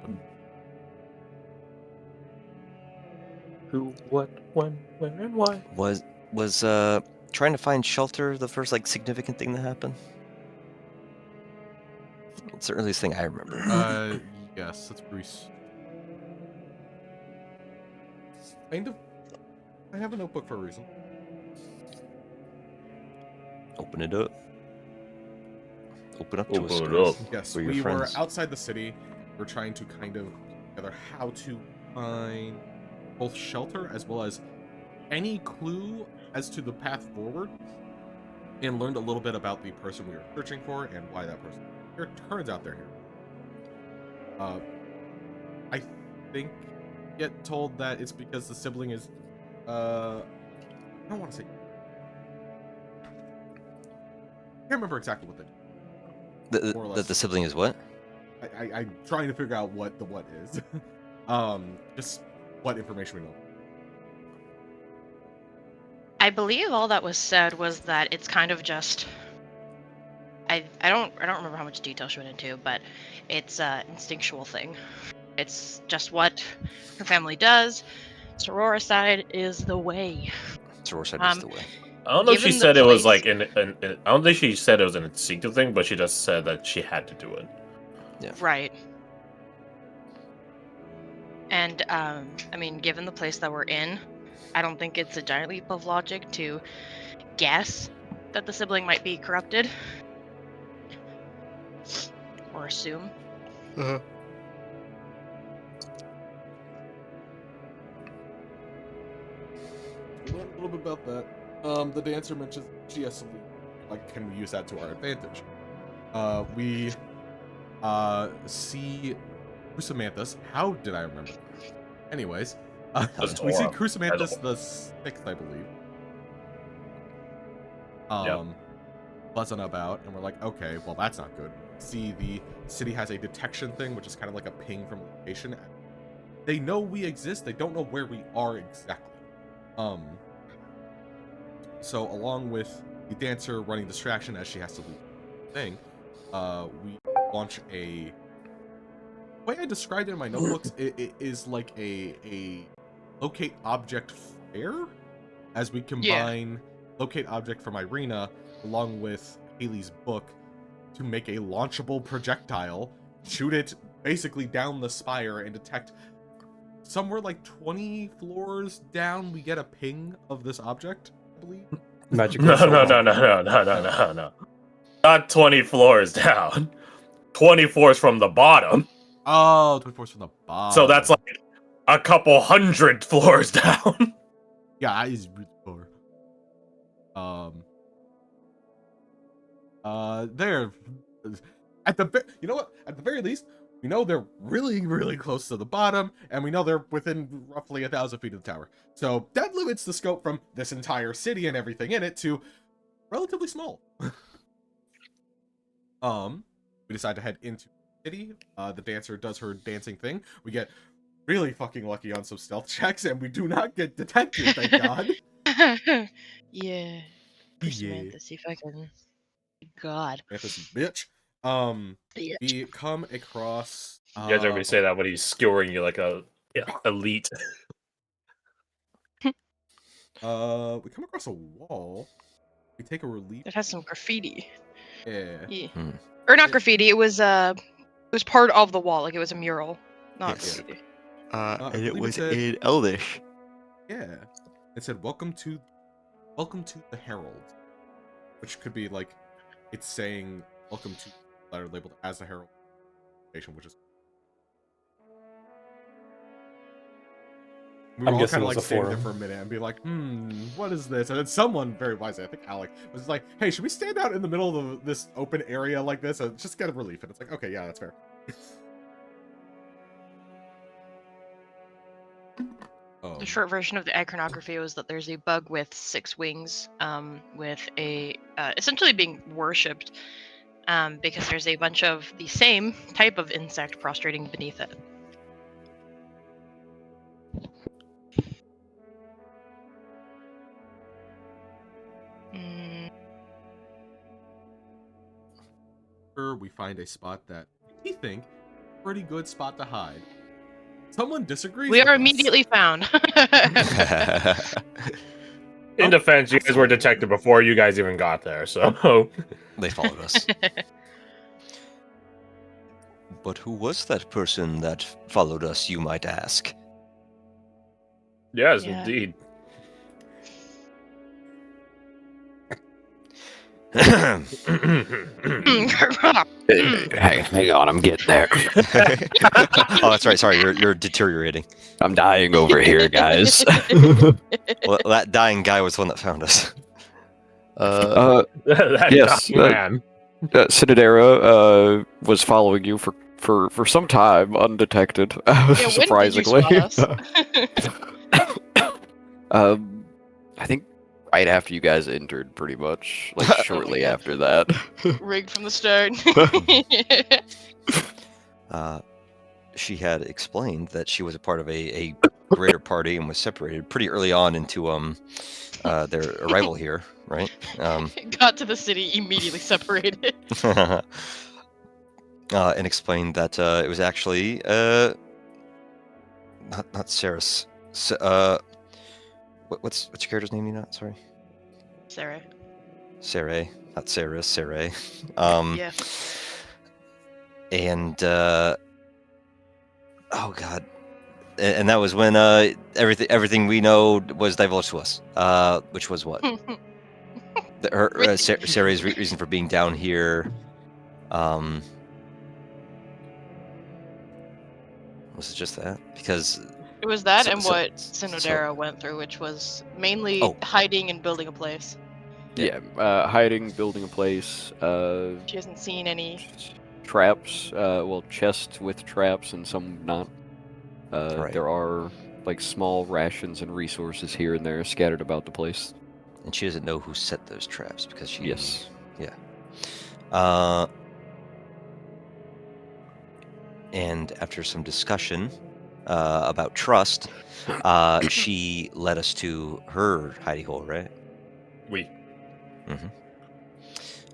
happened. Who, what, when, where, and why? Was trying to find shelter the first significant thing that happened? It's the earliest thing I remember. Yes, that's Greece. Kind of. I have a notebook for a reason. Open it up. Open up to us, Open it Garth. up. Yes, We're your we were friends. outside the city. We're trying to kind of together how to find both shelter as well as any clue as to the path forward, and learned a little bit about the person we were searching for and why that person here. Turns out they're here. I think get told that it's because the sibling is I don't want to say, I can't remember exactly what they did. More or less. The sibling is what? I'm trying to figure out what the what is. Just what information we know. I believe all that was said was that it's kind of just I don't remember how much detail she went into, but it's an instinctual thing. It's just what her family does. Sororicide is the way. Sororicide is the way. I don't know if she Given the said it was place- like I don't think she said it was an instinctive thing, but she just said that she had to do it. Yeah. Right. And I mean, given the place that we're in, I don't think it's a giant leap of logic to guess that the sibling might be corrupted. Or assume. A little bit about that. The dancer mentions she has to leave. Like, can we use that to our advantage? We see Crucimanthus. How did I remember? Anyways, we see Crucimanthus the 6th, I believe. Buzzing about, and we're like, okay, well, that's not good. See, the city has a detection thing, which is kind of like a ping from location. They know we exist. They don't know where we are exactly. So along with the dancer running distraction as she has to leave the thing, we launch a. The way I described it in my notebooks, it is like a locate object fair, as we combine locate object from Irina along with Haley's book to make a launchable projectile, shoot it basically down the spire, and detect somewhere like 20 floors down. We get a ping of this object, I believe. Magical. No. Not 20 floors down. 20 floors from the bottom. Oh, 20 floors from the bottom. So that's like a couple hundred floors down. Yeah, it's floor. There. At the you know what? At the very least, we know they're really, really close to the bottom, and we know they're within roughly 1,000 feet of the tower. So that limits the scope from this entire city and everything in it to relatively small. We decide to head into the city. The dancer does her dancing thing. We get really fucking lucky on some stealth checks, and we do not get detected, thank God. Yeah. Samantha, see if I can. God. Samantha's bitch. We come across. You guys heard me say that when he's skewering you like a elite. We come across a wall. We take a relief. It has some graffiti. Yeah. Or not graffiti. It was part of the wall. Like it was a mural, not graffiti. And it was in Elvish. Yeah. It said, welcome to the Herald," which could be like it's saying welcome to the letter labeled as the Herald station, which is. We were all kind of like standing there for a minute and be like, what is this? And then someone very wisely, I think Alec, was like, hey, should we stand out in the middle of this open area like this and just get a relief? And it's like, okay, yeah, that's fair. The short version of the iconography was that there's a bug with 6 wings, with a essentially being worshipped, because there's a bunch of the same type of insect prostrating beneath it. We find a spot that we think pretty good spot to hide. Someone disagrees. We with are us. immediately found. In defense, you guys were detected before you guys even got there, so They followed us. But who was that person that followed us, you might ask? yes, Yeah. indeed. Hang on, I'm getting there. Oh, that's right. Sorry, you're deteriorating. I'm dying over here, guys. Well, that dying guy was the one that found us. That Yes, dumb man. Cinedera was following you for some time, undetected, surprisingly. When did you spot us? I think right after you guys entered, pretty much, like shortly God. after that. Rigged from the start. She had explained that she was a part of a greater party and was separated pretty early on into their arrival here, right? Got to the city, immediately separated. And explained that it was actually not Saris. What's your character's name? You know? Sorry. Sarah. Saray, not Saris. Saray. Yeah. And oh god, and that was when everything we know was divulged to us. Which was what? Saray's reason for being down here. Was it just that? Because It was that and so- what Cinodera went through, which was mainly Oh. hiding and building a place. Yeah, hiding, building a place, She hasn't seen any. traps, chests with traps and some not. Right. There are like small rations and resources here and there scattered about the place. and she doesn't know who set those traps because she. Yes. And after some discussion about trust, she led us to her hidey hole, right? We.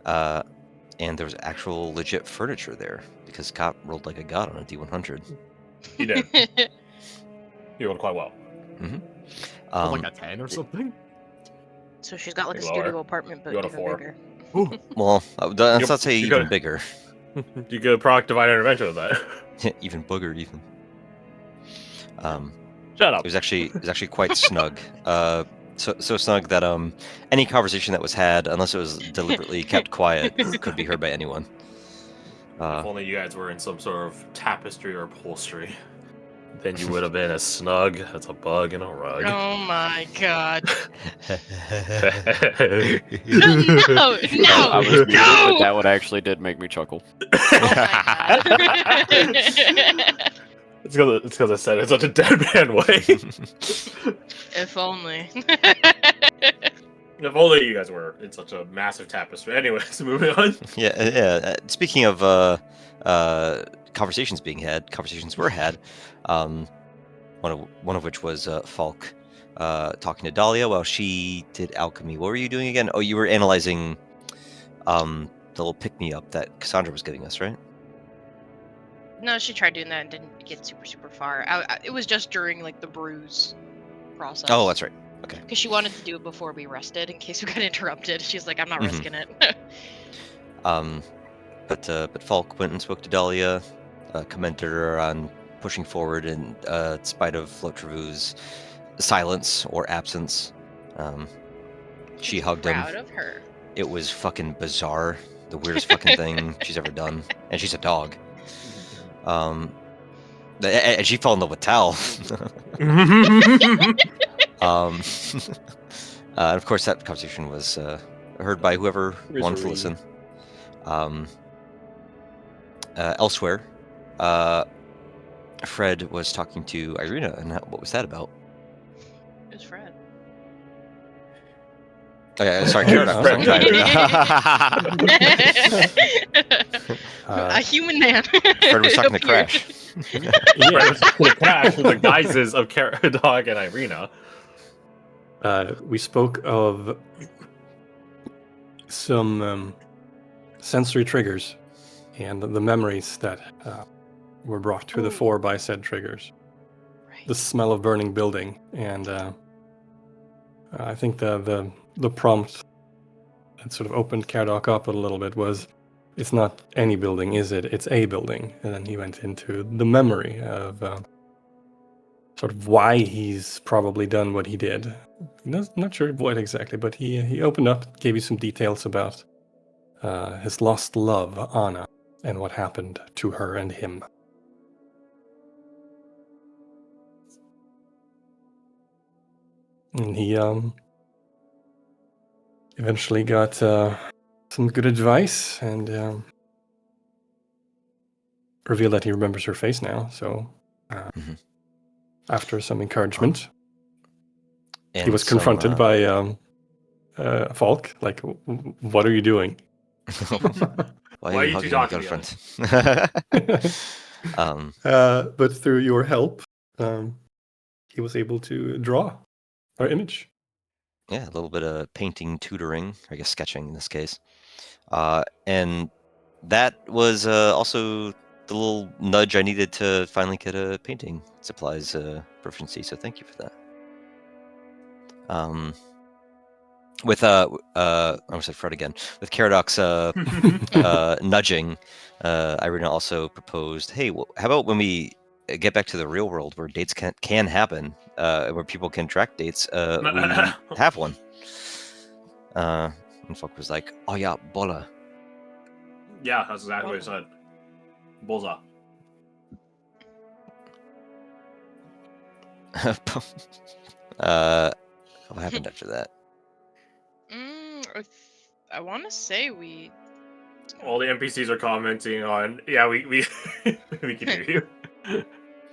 And there was actual legit furniture there because Cop rolled like a god on a D100. He did. He rolled quite well. Like a 10 or something. So she's got like a Lower. studio apartment, but You got a even 4. bigger. Well, let's You- not say you even gotta- bigger. You get a product divine intervention with that. Even boogered, even. Shut It up. was actually quite snug. So snug that any conversation that was had, unless it was deliberately kept quiet, could be heard by anyone. If only you guys were in some sort of tapestry or upholstery. Then you would have been as snug as a bug in a rug. Oh my god. I No, no, was muted, no! but that one actually did make me chuckle. Oh my god. It's because I said it in such a deadpan way. If only. If only you guys were in such a massive tapestry. Anyways, moving on. Yeah. Speaking of conversations being had, conversations were had. One of which was Falk talking to Dahlia while she did alchemy. What were you doing again? Oh, you were analyzing the little pick-me-up that Cassandra was giving us, right? No, she tried doing that and didn't get super far. It was just during like the bruise process. Oh, that's right. Okay. Because she wanted to do it before we rested in case we got interrupted. She's like, I'm not Mhm. risking it. But Falk went and spoke to Dahlia, commended her on pushing forward in spite of Flotrevou's silence or absence. She hugged him. Proud of her. It was fucking bizarre. The weirdest fucking thing she's ever done. And she's a dog. And she fell in love with Tal. And of course, that conversation was heard by whoever wanted to listen. Elsewhere, Fred was talking to Irina, and what was that about? It was Fred. Oh, yeah, sorry, Karen, I was talking to Irina. A human man. Fred was talking to appeared. Crash. The crash with the guises of Dog and Irina. We spoke of some sensory triggers and the memories that were brought to the Ooh. fore by said triggers. Right. The smell of burning building, and I think the prompt that sort of opened Caradoc up a little bit was, it's not any building, is it? It's a building. And then he went into the memory of sort of why he's probably done what he did. Not sure what exactly, but he opened up, gave you some details about his lost love, Anna, and what happened to her and him. And he eventually got some good advice and revealed that he remembers her face now. So after some encouragement, And he was confronted by Falk. Like, what are you doing? Why Why are you are you hugging two me, talking girlfriend? But through your help, he was able to draw our image. Yeah, a little bit of painting tutoring, I guess sketching in this case. And that was also the little nudge I needed to finally get a painting supplies proficiency, so thank you for that. With I almost said Fred again. With Caradoc's nudging, Irina also proposed, hey, how about when we get back to the real world where dates can happen, where people can track dates, we have one. And Folk was like, oh yeah, bola. Yeah, that's exactly what he said. Bullseye. What happened after that? I want to say we. All the NPCs are commenting on, yeah, we we can hear you.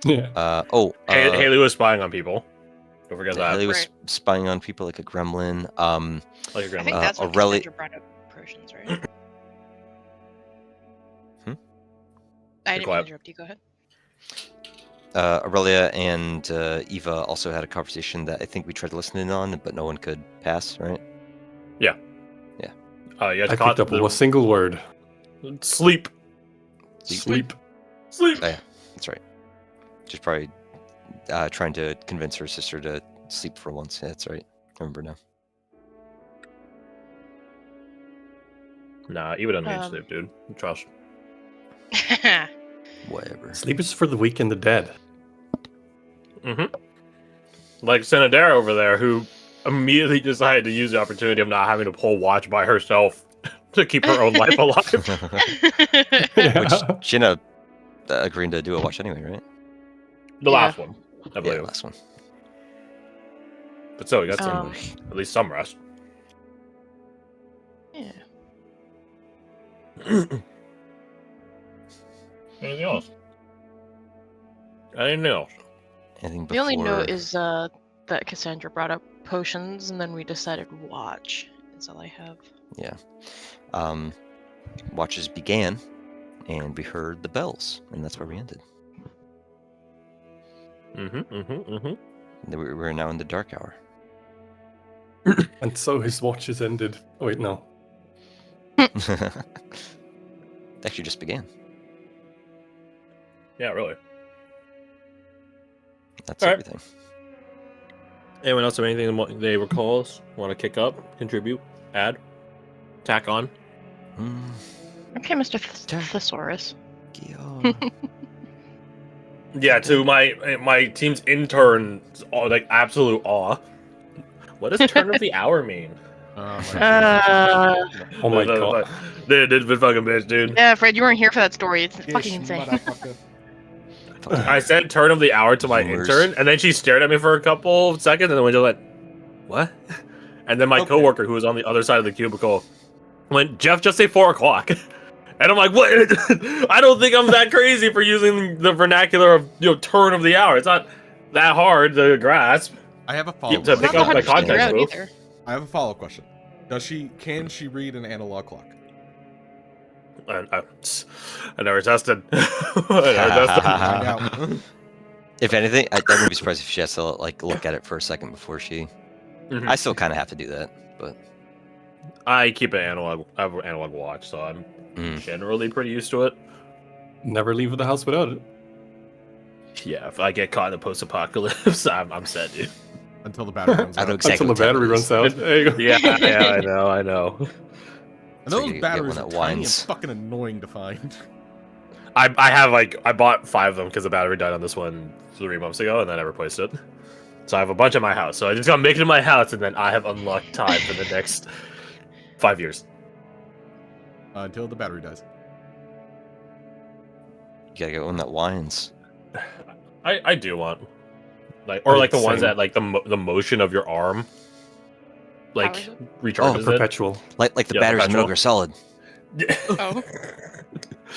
Yeah. Haley was spying on people. Don't forget that. Haley was Right. spying on people like a gremlin. Like a I gremlin. think that's what Aurelia- Cassandra brought up potions, right? Hmm? I didn't mean to quiet. interrupt you. Go ahead. Aurelia and Eva also had a conversation that I think we tried to listen in on, but no one could pass, right? You I picked up a single word. Sleep. Sleep. Sleep. Oh, yeah, that's right. Just probably trying to convince her sister to sleep for once. Yeah, that's right. I remember now. Nah, Eva doesn't need sleep, dude. Trust. Whatever. Sleep is for the weak and the dead. Mm-hmm. Like Senadera over there, who immediately decided to use the opportunity of not having to pull watch by herself to keep her own life alive. Which Jenna agreed to do a watch anyway, right? The last one, I Yeah, believe. last one. But still, you got Um, at least some rest. Yeah. Anything else? Anything else? Anything The only before- note is that Cassandra brought up potions, and then we decided watch. That's all I have. Yeah. Watches began, and we heard the bells, and that's where we ended. We're now in the dark hour. And so his watches ended. Oh, wait, no. Actually, just began. Yeah, really. That's All right. everything. Anyone else have anything they recall? Want to kick up, contribute, add, tack on? Okay, Mr. Thesaurus. Yeah, to my team's interns, like absolute awe. What does turn of the hour mean? Oh my god. Dude, fucking bitch, dude. Yeah, Fred, you weren't here for that story. It's fucking insane. I said turn of the hour to my Boomers. intern, and then she stared at me for a couple of seconds, and then went just like, what? And then my coworker, who was on the other side of the cubicle, went, Jeff, just say 4 o'clock. And I'm like, what? I don't think I'm that crazy for using the vernacular of turn of the hour. It's not that hard to grasp. I have a To follow-up. pick Not up the 100% context out move. either. I have a follow-up question. Can she read an analog clock? I never tested. Find out. If anything, I wouldn't be surprised if she has to look at it for a second before she. Mhm. I still kind of have to do that, but I keep an analog. I have an analog watch, so I'm generally pretty used to it. Never leave the house without it. Yeah, if I get caught in the post-apocalypse, I'm set, dude. Until the battery runs I out. know exactly Until the what time battery it is. runs out. There you go. Yeah, I know. And So those you get batteries one are that tiny and whines. fucking annoying to find. I bought 5 of them because the battery died on this one 3 months ago, and then I replaced it. So I have a bunch at my house. So I just gotta make it in my house, and then I have unlocked time for the next 5 years. Until the battery dies. You gotta get one that whines. I do want like the ones Same. that like the motion of your arm like Powers recharges it. Perpetual. Like the Yeah, batteries in perpetual. Metal Gear Solid. Oh,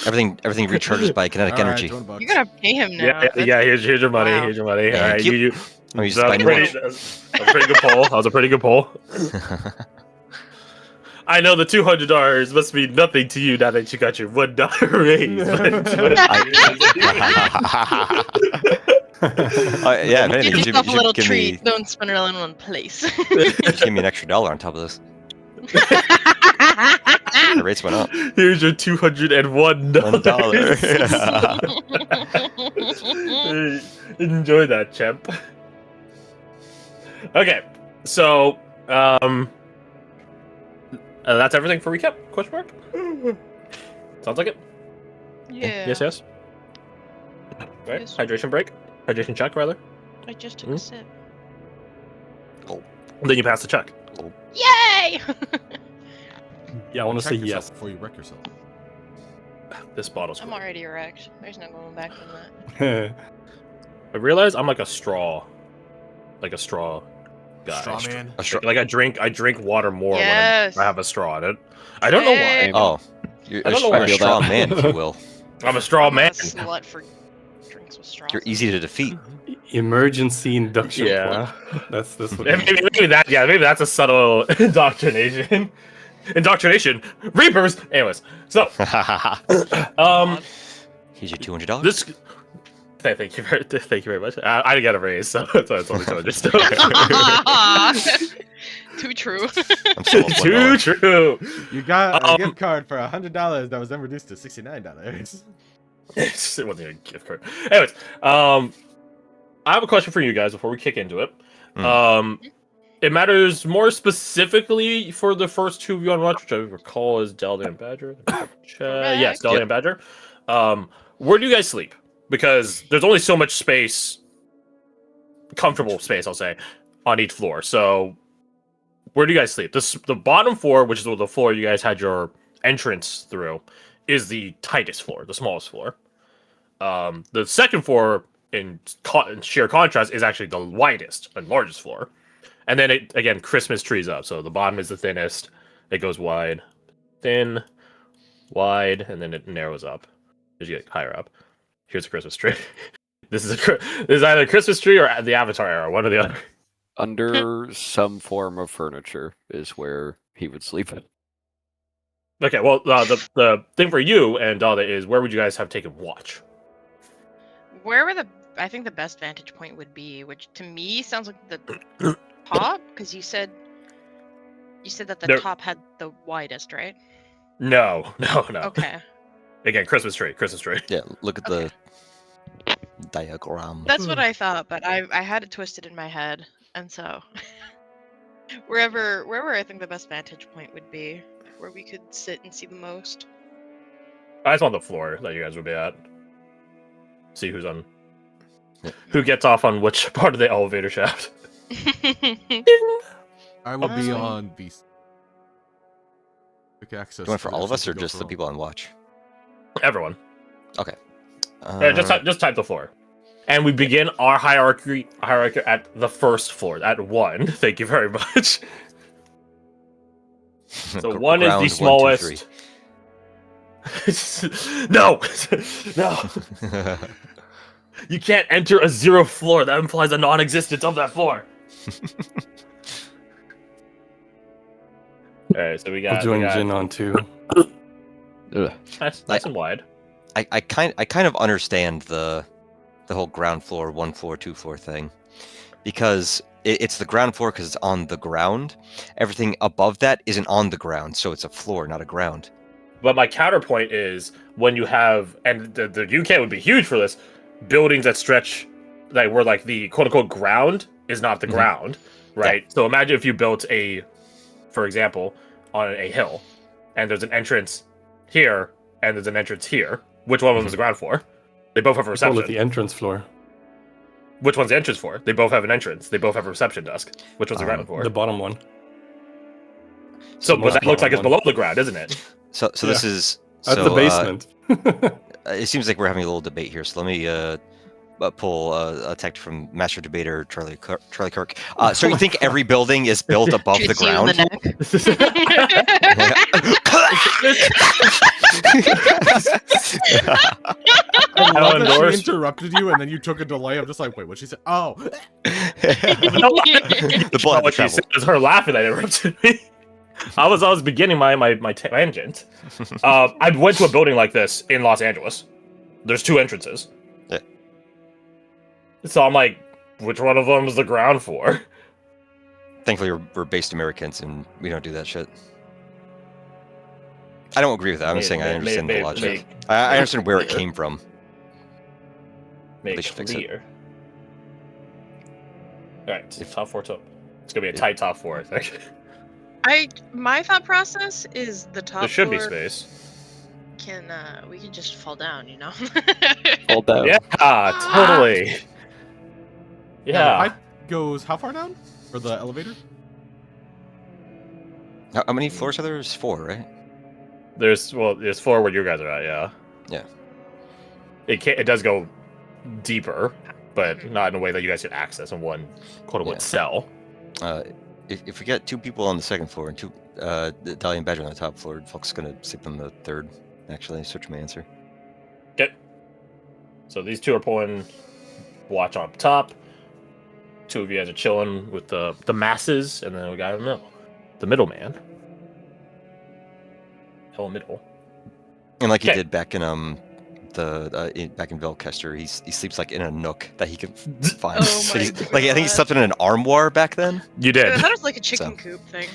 Everything recharges by kinetic All right, energy. $200. you gotta pay him now. Yeah. Here's your money. Wow. Here's your money. Thank All right, you. you. Oh, you just That buy was new pretty. ones. That was a pretty good poll. That was a pretty good poll. I know the $200 must mean nothing to you now that you got your $1 raise. Yeah, if anything, Give you yourself a should little give treat. me, Don't spend it all in one place. give me an extra $1 on top of this. The rates went up. Here's your $201. $1. Enjoy that, champ. Okay, so that's everything for recap? Question mark? Sounds like it. Yeah. Yes. Right. Yes. Hydration break. Hydration check, rather. I just took a sip. Then you pass the check. Yay! Yeah, I want to say Check yourself yes. before you wreck yourself. This bottle's I'm great. already erect. There's no going back from that. I realize I'm like a straw. Like a straw guy. Straw man. A straw- Like I drink water more Yes. when I have a straw in it. I don't know why. Same. Oh, you're I don't know you're why a I feel straw that. man, if you will. I'm a straw I'm man. a slut for drinks with straws. You're easy to defeat. Emergency induction. Yeah. plug. That's what it is. Maybe that. Yeah, maybe that's a subtle indoctrination. Indoctrination. Reapers. Anyways, so Here's your $200. this. Thank you very much. I didn't get a raise, so it's only just Too true. I'm still at too $1. true. You got a Um, gift card for $100 that was then reduced to $69. It wasn't a gift card. Anyways, I have a question for you guys before we kick into it. It matters more specifically for the first 2 of you on watch, which I recall is Delta and Badger. Yes, Delta and Badger. Where do you guys sleep? Because there's only so much space, comfortable space, I'll say, on each floor. So, where do you guys sleep? The bottom floor, which is the floor you guys had your entrance through, is the tightest floor, the smallest floor. The second floor, in sheer contrast, is actually the widest and largest floor. And then it again, Christmas trees up. So the bottom is the thinnest. It goes wide, thin, wide, and then it narrows up as you get higher up. Here's a Christmas tree. This is either a Christmas tree or the Avatar era, one or the other. Under some form of furniture is where he would sleep. Okay, well, the thing for you and Dada is where would you guys have taken watch? Where were I think the best vantage point would be, which to me sounds like the top, because you said that the There- top had the widest, right? No. Okay. Again, Christmas tree. Yeah, look at Okay. the diagram. That's what I thought, but I had it twisted in my head, and so wherever I think the best vantage point would be, where we could sit and see the most. I just want the floor that you guys would be at. See who's on. Yeah. Who gets off on which part of the elevator shaft? I will be Honestly. on the quick access. Do you want for all of us or go just for the all. people on watch? Everyone. Uh, Just type the floor. And we begin our hierarchy at the first floor, at 1. Thank you very much. So 1 is ground, the 1, 2, smallest. 3. No! No! You can't enter a 0 floor. That implies a non-existence of that floor. Alright, so we I'll got... join Jin on 2. Ugh. Nice and wide. I kind of understand the whole ground floor, 1 floor, 2 floor thing, because it's the ground floor because it's on the ground. Everything above that isn't on the ground, so it's a floor, not a ground. But my counterpoint is when you have, and the UK would be huge for this, buildings that stretch, like where like the quote unquote ground is not the ground, right? So imagine if you built for example, on a hill, and there's an entrance here, and there's an entrance here. Which one of them is the ground floor? They both have a Call reception. it the entrance floor. Which one's the entrance floor? They both have an entrance. They both have a reception desk. Which one's the ground floor? The bottom one. So what that looks like is one. below the ground, isn't it? So this is That's so, the basement. It seems like we're having a little debate here. So let me pull a text from Master Debater Charlie Kirk. So you think every building is built above the Shoots you in ground? I love that endorse. she interrupted you, and then you took a delay. I'm just like, wait, what she said? Oh, The blood What she travel. said was her laughing that interrupted me. I was beginning my tangent. I went to a building like this in Los Angeles. There's 2 entrances. Yeah. So I'm like, which one of them is the ground floor? Thankfully, we're based Americans, and we don't do that shit. I don't agree with that. I'm just saying I understand the logic. I understand where it came from. Make They should fix it. clear. Alright, top 4 top. It's gonna be a tight top 4, I think. My thought process is the top There should be floor space. we can just fall down, you know. Hold down. Yeah, totally. Now, the Yeah. pipe goes how far down for the elevator? How many floors are there? There's 4, right? There's 4 where you guys are at, yeah. Yeah. It does go deeper, but not in a way that you guys can access in one quote unquote cell. If we get 2 people on the 2nd floor and 2 Dahlia and Badger on the top floor, Folk's gonna sleep on the 3rd. Actually, switch my answer. Okay. So these 2 are pulling watch on top. 2 of you guys are chilling with the masses, and then we got the middleman. Hell middle. And like he Okay. did back in back in Velkester, he sleeps like in a nook that he can find. Oh So my like I think he slept in an armoire back then. You I did. thought it was like a chicken So. coop thing.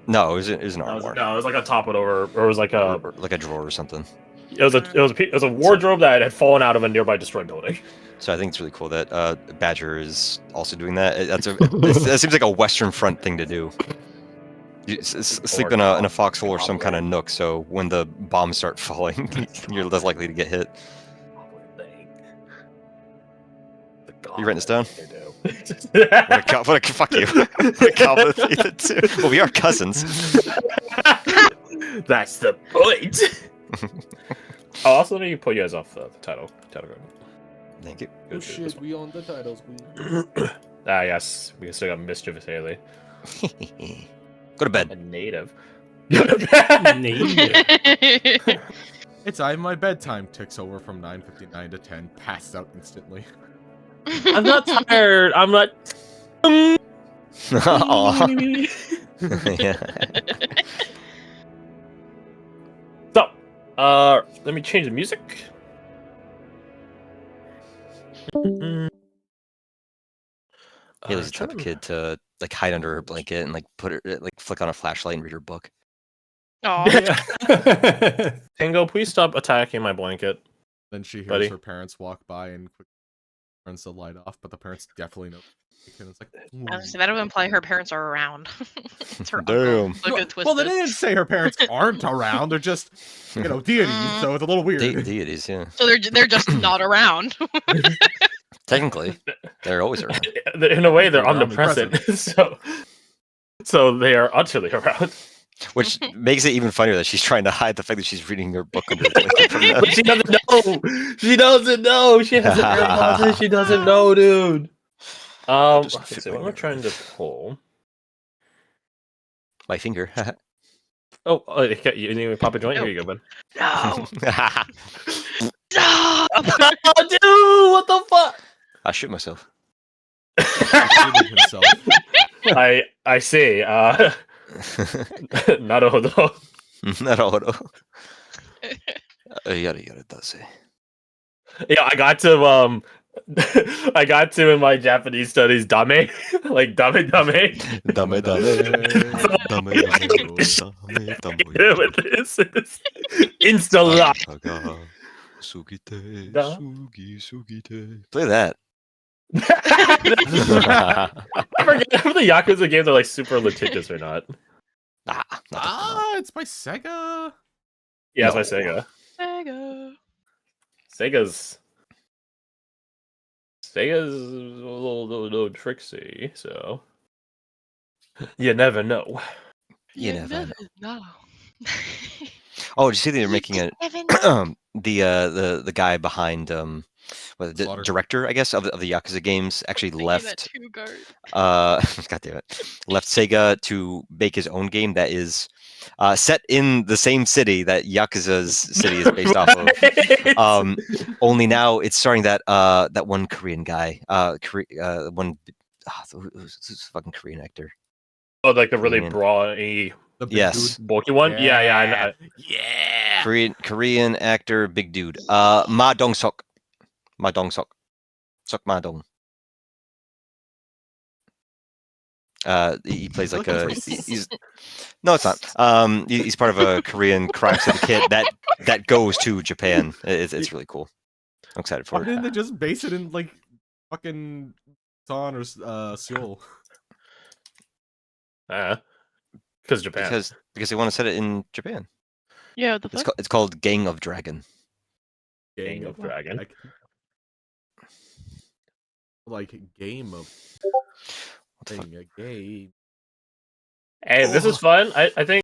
No, it was an No, armoire, it was like on top of it over, or it was like a or like a drawer or something. it was a wardrobe that had fallen out of a nearby destroyed building. So I think it's really cool that Badger is also doing that. That seems like a Western Front thing to do. You sleep in a foxhole or some kind of nook, so when the bombs start falling, you're less likely to get hit. You writing this down? Fuck you. What a compliment for you too. Well, we are cousins. That's the point. Oh, also, let me put you guys off the title card. Thank you. Oh shit, we own the titles. Yes, we still got Mischievous Haley, Go to a bed. native. It's my bedtime ticks over from 9:59 to 10. Passed out instantly. I'm not tired. I'm not. Aw. Yeah. So, let me change the music. Haley's the type of kid to like hide under her blanket and like flick on a flashlight and read her book. Oh, Tango, please stop attacking my blanket. Then she hears Buddy. her parents walk by and quickly turns the light off, but the parents definitely know. And it's like, so that would imply her parents are around. It's her Damn. uncle. Look at well, they twisted. didn't say her parents aren't around. They're just, deities, so it's a little weird. Deities, yeah. So they're just not around. Technically, they're always around. In a way, they're They're omnipresent. so they are utterly around. Which makes it even funnier that she's trying to hide the fact that she's reading her book under the blanket from them. But she doesn't know. She doesn't know. She has a AirPods. She doesn't know, dude. Just Okay, so fiddling what am I trying to around. pull? My finger. Oh, you need me to pop a joint? Here you go, bud. No. Oh, dude, what the fuck? I shoot myself. Shooting himself. I see. Naruhodo. Naruhodo. Yada does say. Yeah, I got to in my Japanese studies dame, like dame. Dame. With this is insta lock. Sugite, Da. sugite. Play that. I forget if the Yakuza games are like super litigious or not. Nah, not that It's by Sega. Yeah, No. it's by Sega. Sega. Sega's a little tricksy, so you never know. You never know. know. Oh, did you see they're making a Never know. the guy behind the Slaughter. director, I guess, of the Yakuza games actually Thinking that left too, Gart. God damn it, left Sega to make his own game that is set in the same city that Yakuza's city is based off of. Only now it's starring that that one Korean guy, who's this fucking Korean actor? Oh, like the really Korean. brawny, The big Yes, dude. bulky one. Yeah, I know. Yeah. Korean actor, big dude. Ma Dong Sok, Ma Dong Sok, Sok Ma Dong. He plays like a he's no, it's not. He's part of a Korean crime syndicate that goes to Japan. It's really cool. I'm excited for Why it. didn't they just base it in like fucking Busan or Seoul? Because Japan. Because they want to set it in Japan. Yeah, the fuck? It's called Gang of Dragon. Gang of Dragon. Like game of thing, a game. Hey, this is fun. I think